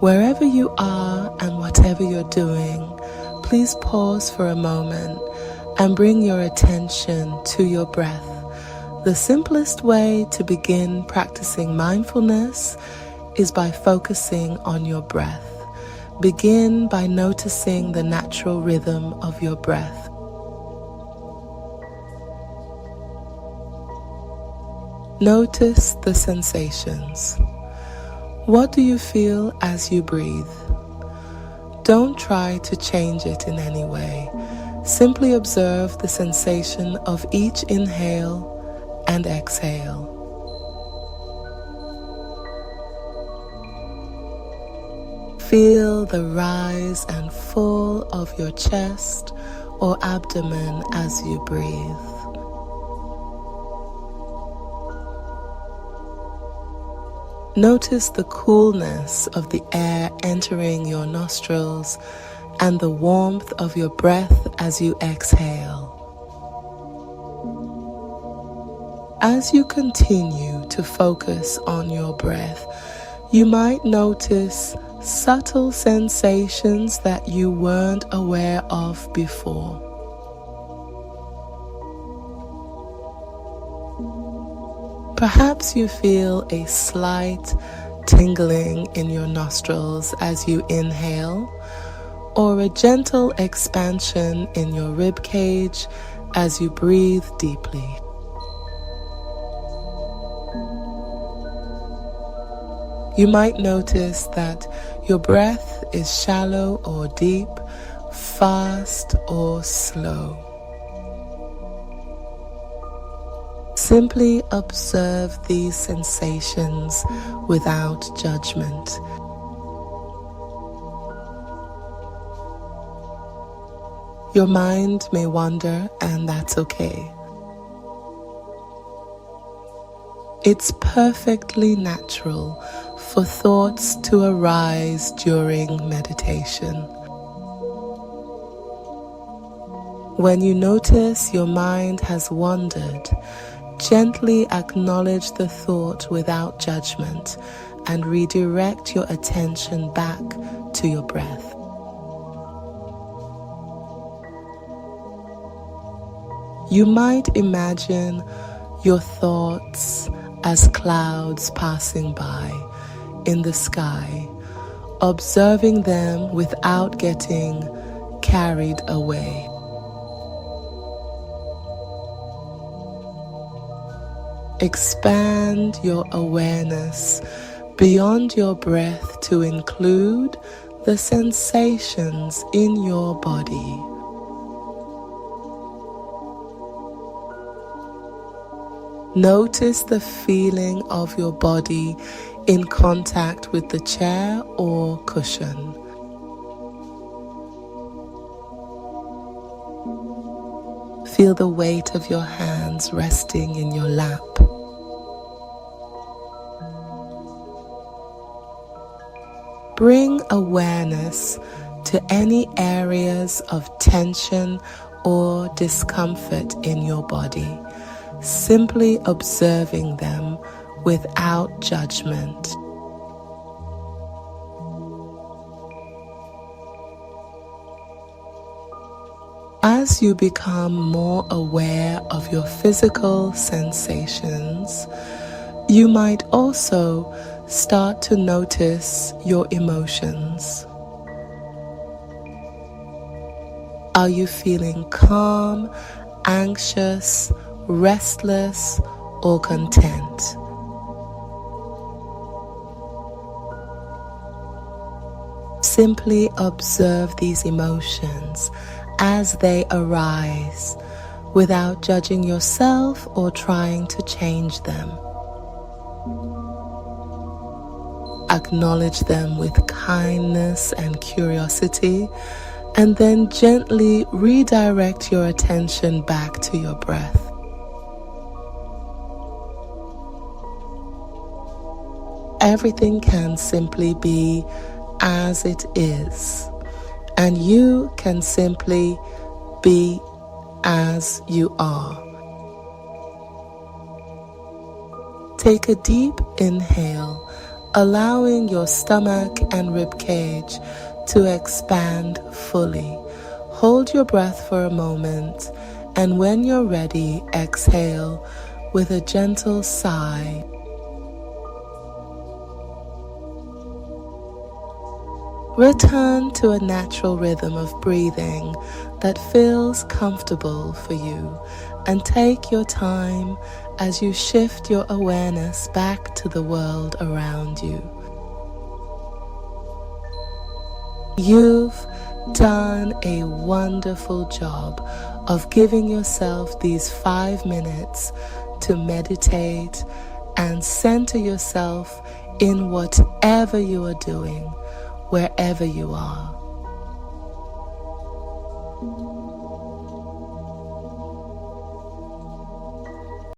Wherever you are and whatever you're doing, please pause for a moment and bring your attention to your breath. The simplest way to begin practicing mindfulness is by focusing on your breath. Begin by noticing the natural rhythm of your breath. Notice the sensations. What do you feel as you breathe? Don't try to change it in any way. Simply observe the sensation of each inhale and exhale. Feel the rise and fall of your chest or abdomen as you breathe. Notice the coolness of the air entering your nostrils and the warmth of your breath as you exhale. As you continue to focus on your breath, you might notice subtle sensations that you weren't aware of before. Perhaps you feel a slight tingling in your nostrils as you inhale, or a gentle expansion in your rib cage as you breathe deeply. You might notice that your breath is shallow or deep, fast or slow. Simply observe these sensations without judgment. Your mind may wander, and that's okay. It's perfectly natural for thoughts to arise during meditation. When you notice your mind has wandered, gently acknowledge the thought without judgment and redirect your attention back to your breath. You might imagine your thoughts as clouds passing by in the sky, observing them without getting carried away. Expand your awareness beyond your breath to include the sensations in your body. Notice the feeling of your body in contact with the chair or cushion. Feel the weight of your hands resting in your lap. Bring awareness to any areas of tension or discomfort in your body, simply observing them without judgment. As you become more aware of your physical sensations, you might also start to notice your emotions. Are you feeling calm, anxious, restless, or content? Simply observe these emotions as they arise, without judging yourself or trying to change them. Acknowledge them with kindness and curiosity, and then gently redirect your attention back to your breath. Everything can simply be as it is, and you can simply be as you are. Take a deep inhale allowing your stomach and rib cage to expand fully. Hold your breath for a moment, and when you're ready, exhale with a gentle sigh. Return to a natural rhythm of breathing that feels comfortable for you, and take your time as you shift your awareness back to the world around you. You've done a wonderful job of giving yourself these 5 minutes to meditate and center yourself in whatever you are doing, wherever you are.